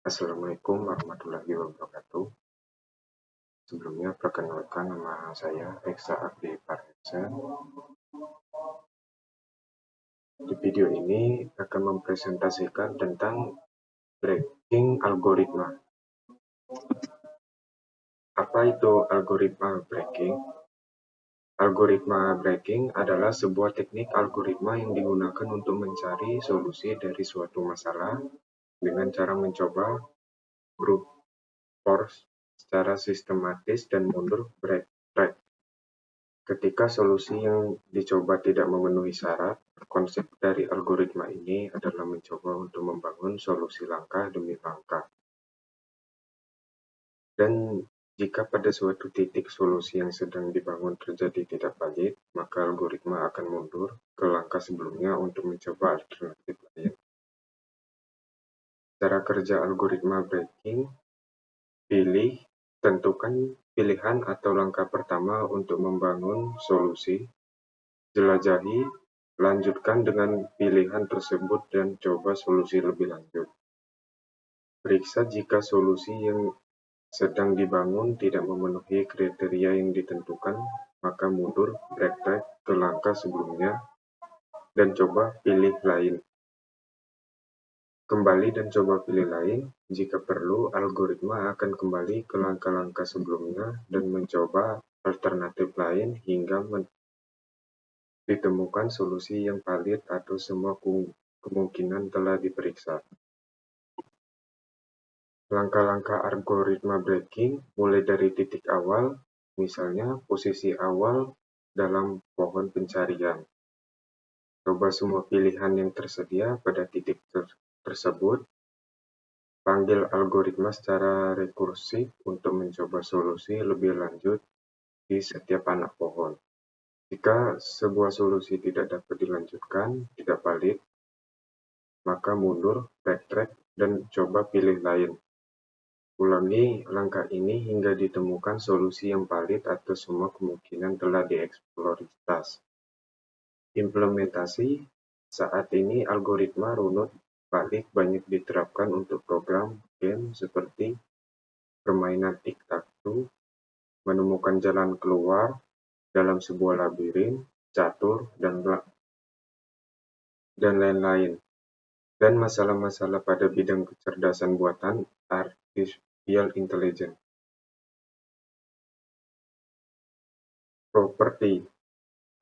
Assalamualaikum warahmatullahi wabarakatuh. Sebelumnya perkenalkan, nama saya Eksa Abdi Parhesa. Di video ini akan mempresentasikan tentang breaking algoritma. Apa itu algoritma breaking? Algoritma breaking adalah sebuah teknik algoritma yang digunakan untuk mencari solusi dari suatu masalah dengan cara mencoba brute force secara sistematis dan mundur backtrack. Ketika solusi yang dicoba tidak memenuhi syarat, konsep dari algoritma ini adalah mencoba untuk membangun solusi langkah demi langkah. Dan jika pada suatu titik solusi yang sedang dibangun terjadi tidak valid, maka algoritma akan mundur ke langkah sebelumnya untuk mencoba alternatif lain. Cara kerja algoritma breaking: tentukan pilihan atau langkah pertama untuk membangun solusi. Jelajahi, lanjutkan dengan pilihan tersebut dan coba solusi lebih lanjut. Periksa jika solusi yang sedang dibangun tidak memenuhi kriteria yang ditentukan, maka mundur backtrack ke langkah sebelumnya dan coba pilih lain. Kembali dan coba pilih lain. Jika perlu, algoritma akan kembali ke langkah-langkah sebelumnya dan mencoba alternatif lain hingga ditemukan solusi yang valid atau semua kemungkinan telah diperiksa. Langkah-langkah algoritma breaking mulai dari titik awal, misalnya posisi awal dalam pohon pencarian. Coba semua pilihan yang tersedia pada titik tersebut. Panggil algoritma secara rekursif untuk mencoba solusi lebih lanjut di setiap anak pohon. Jika sebuah solusi tidak dapat dilanjutkan, tidak valid, maka mundur, backtrack, dan coba pilih lain. Ulangi langkah ini hingga ditemukan solusi yang valid atau semua kemungkinan telah dieksploritas. Implementasi: saat ini algoritma runut balik banyak diterapkan untuk program game seperti permainan tic-tac-toe, menemukan jalan keluar dalam sebuah labirin, catur, dan lain-lain, dan masalah-masalah pada bidang kecerdasan buatan artificial intelligence. Properti: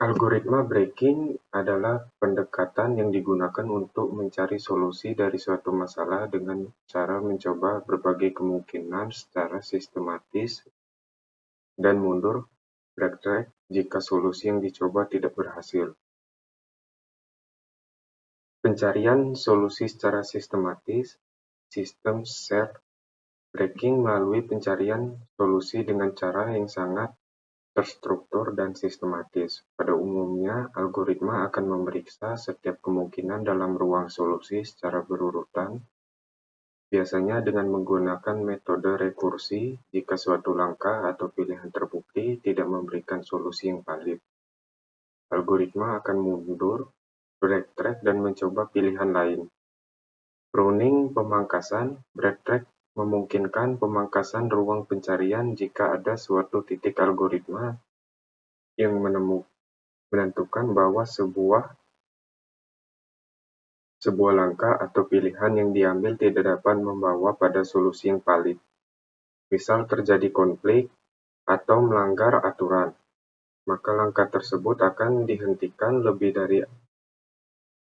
algoritma breaking adalah pendekatan yang digunakan untuk mencari solusi dari suatu masalah dengan cara mencoba berbagai kemungkinan secara sistematis dan mundur backtrack jika solusi yang dicoba tidak berhasil. Pencarian solusi secara sistematis, sistem search breaking melalui pencarian solusi dengan cara yang sangat terstruktur dan sistematis. Pada umumnya, algoritma akan memeriksa setiap kemungkinan dalam ruang solusi secara berurutan, biasanya dengan menggunakan metode rekursi jika suatu langkah atau pilihan terbukti tidak memberikan solusi yang valid. Algoritma akan mundur, backtrack, dan mencoba pilihan lain. Pruning pemangkasan, backtrack memungkinkan pemangkasan ruang pencarian jika ada suatu titik algoritma yang menentukan bahwa sebuah langkah atau pilihan yang diambil tidak dapat membawa pada solusi yang valid. Misal terjadi konflik atau melanggar aturan, maka langkah tersebut akan dihentikan lebih dari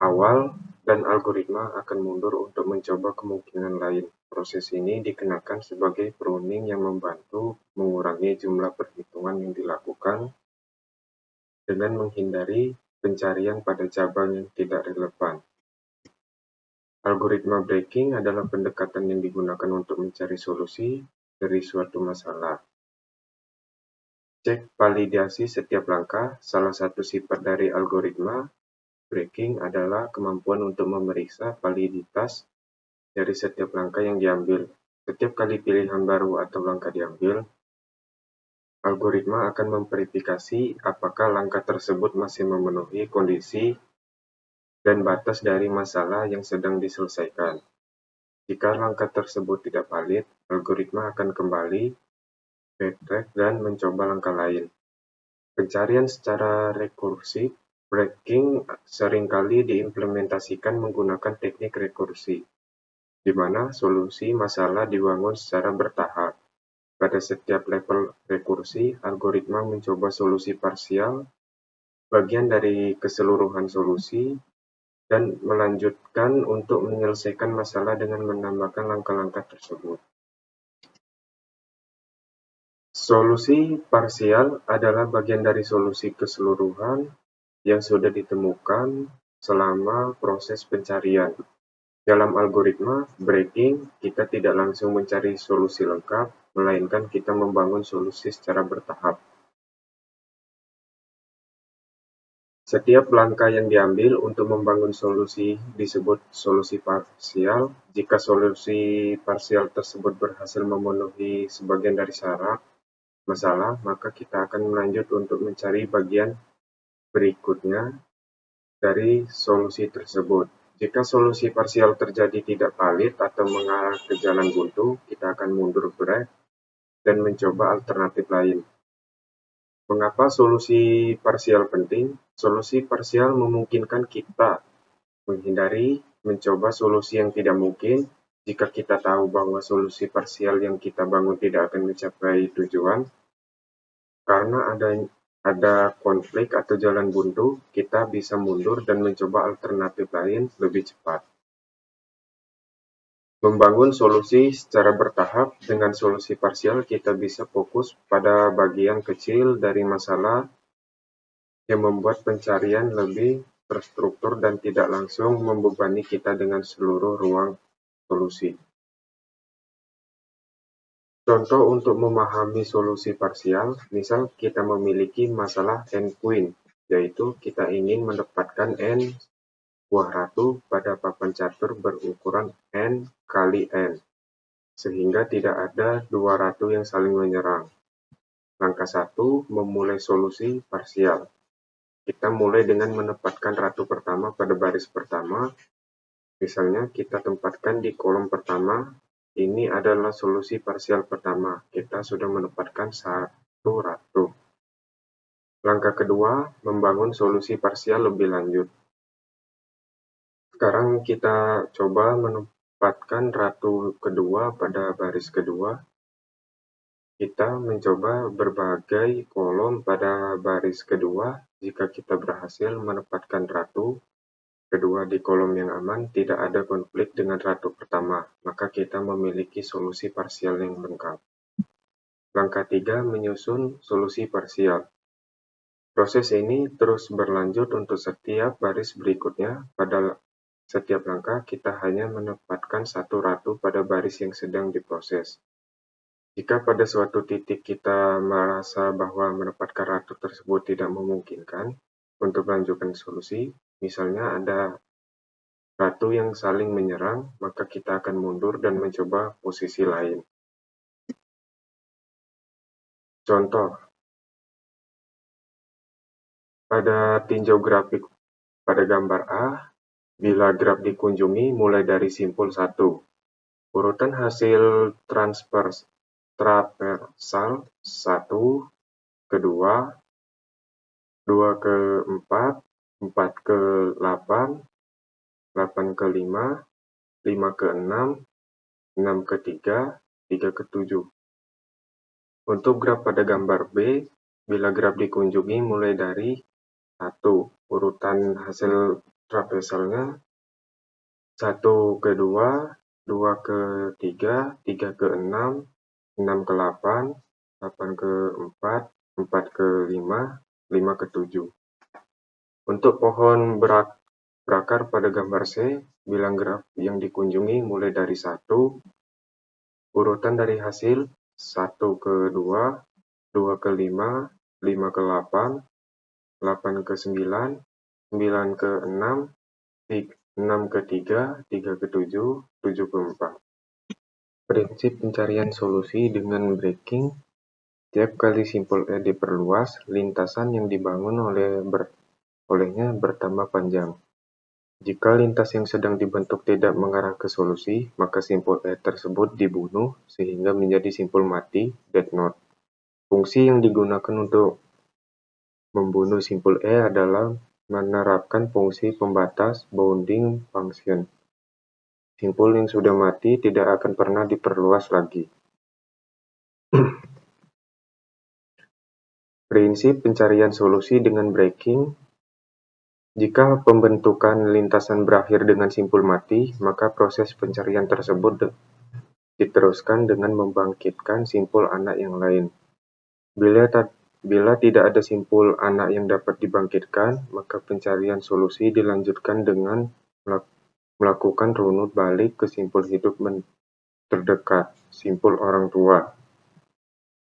awal dan algoritma akan mundur untuk mencoba kemungkinan lain. Proses ini dikenakan sebagai pruning yang membantu mengurangi jumlah perhitungan yang dilakukan dengan menghindari pencarian pada cabang yang tidak relevan. Algoritma breaking adalah pendekatan yang digunakan untuk mencari solusi dari suatu masalah. Cek validasi setiap langkah. Salah satu sifat dari algoritma breaking adalah kemampuan untuk memeriksa validitas dari setiap langkah yang diambil. Setiap kali pilihan baru atau langkah diambil, algoritma akan memverifikasi apakah langkah tersebut masih memenuhi kondisi dan batas dari masalah yang sedang diselesaikan. Jika langkah tersebut tidak valid, algoritma akan kembali, backtrack, dan mencoba langkah lain. Pencarian secara rekursif, breaking seringkali diimplementasikan menggunakan teknik rekursi, di mana solusi masalah dibangun secara bertahap. Pada setiap level rekursi, algoritma mencoba solusi parsial, bagian dari keseluruhan solusi, dan melanjutkan untuk menyelesaikan masalah dengan menambahkan langkah-langkah tersebut. Solusi parsial adalah bagian dari solusi keseluruhan yang sudah ditemukan selama proses pencarian. Dalam algoritma breaking, kita tidak langsung mencari solusi lengkap, melainkan kita membangun solusi secara bertahap. Setiap langkah yang diambil untuk membangun solusi disebut solusi parsial. Jika solusi parsial tersebut berhasil memenuhi sebagian dari syarat masalah, maka kita akan lanjut untuk mencari bagian berikutnya dari solusi tersebut. Jika solusi parsial terjadi tidak valid atau mengarah ke jalan buntu, kita akan mundur break dan mencoba alternatif lain. Mengapa solusi parsial penting? Solusi parsial memungkinkan kita menghindari mencoba solusi yang tidak mungkin. Jika kita tahu bahwa solusi parsial yang kita bangun tidak akan mencapai tujuan, karena ada konflik atau jalan buntu, kita bisa mundur dan mencoba alternatif lain lebih cepat. Membangun solusi secara bertahap. Dengan solusi parsial, kita bisa fokus pada bagian kecil dari masalah yang membuat pencarian lebih terstruktur dan tidak langsung membebani kita dengan seluruh ruang solusi. Contoh untuk memahami solusi parsial, misal kita memiliki masalah n queen, yaitu kita ingin mendapatkan n buah ratu pada papan catur berukuran n kali n, sehingga tidak ada dua ratu yang saling menyerang. Langkah 1, memulai solusi parsial. Kita mulai dengan menempatkan ratu pertama pada baris pertama. Misalnya, kita tempatkan di kolom pertama. Ini adalah solusi parsial pertama. Kita sudah menempatkan satu ratu. Langkah kedua, membangun solusi parsial lebih lanjut. Sekarang kita coba menempatkan ratu kedua pada baris kedua. Kita mencoba berbagai kolom pada baris kedua. Jika kita berhasil menempatkan ratu kedua di kolom yang aman, tidak ada konflik dengan ratu pertama, maka kita memiliki solusi parsial yang lengkap. Langkah 3, menyusun solusi parsial. Proses ini terus berlanjut untuk setiap baris berikutnya. Pada setiap langkah, kita hanya menempatkan satu ratu pada baris yang sedang diproses. Jika pada suatu titik kita merasa bahwa menempatkan ratu tersebut tidak memungkinkan untuk melanjutkan solusi, misalnya ada ratu yang saling menyerang, maka kita akan mundur dan mencoba posisi lain. Contoh, pada tinjau grafik pada gambar A, bila graf dikunjungi mulai dari simpul 1, urutan hasil traversal 1 ke 2, 2 ke 4, 4 ke 8, 8 ke 5, 5 ke 6, 6 ke 3, 3 ke 7. Untuk graf pada gambar B, bila graf dikunjungi mulai dari 1, urutan hasil traversalnya 1 ke 2, 2 ke 3, 3 ke 6, 6 ke 8, 8 ke 4, 4 ke 5, 5 ke 7. Untuk pohon berakar pada gambar C, bilang graf yang dikunjungi mulai dari 1, urutan dari hasil 1 ke 2, 2 ke 5, 5 ke 8, 8 ke 9, 9 ke 6, 6 ke 3, 3 ke 7, 7 ke 4. Prinsip pencarian solusi dengan breaking. Tiap kali simpul E diperluas, lintasan yang dibangun olehnya bertambah panjang. Jika lintas yang sedang dibentuk tidak mengarah ke solusi, maka simpul E tersebut dibunuh sehingga menjadi simpul mati (dead node). Fungsi yang digunakan untuk membunuh simpul E adalah menerapkan fungsi pembatas bounding function. Simpul yang sudah mati tidak akan pernah diperluas lagi. Prinsip pencarian solusi dengan breaking. Jika pembentukan lintasan berakhir dengan simpul mati, maka proses pencarian tersebut diteruskan dengan membangkitkan simpul anak yang lain. Bila tidak ada simpul anak yang dapat dibangkitkan, maka pencarian solusi dilanjutkan dengan melakukan runut balik ke simpul hidup terdekat, simpul orang tua.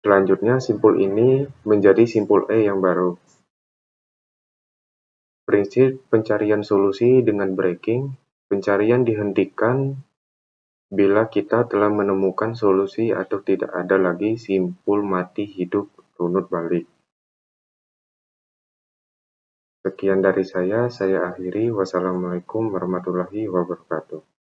Selanjutnya, simpul ini menjadi simpul E yang baru. Prinsip pencarian solusi dengan breaking. Pencarian dihentikan bila kita telah menemukan solusi atau tidak ada lagi simpul mati hidup runut balik. Sekian dari saya akhiri. Wassalamualaikum warahmatullahi wabarakatuh.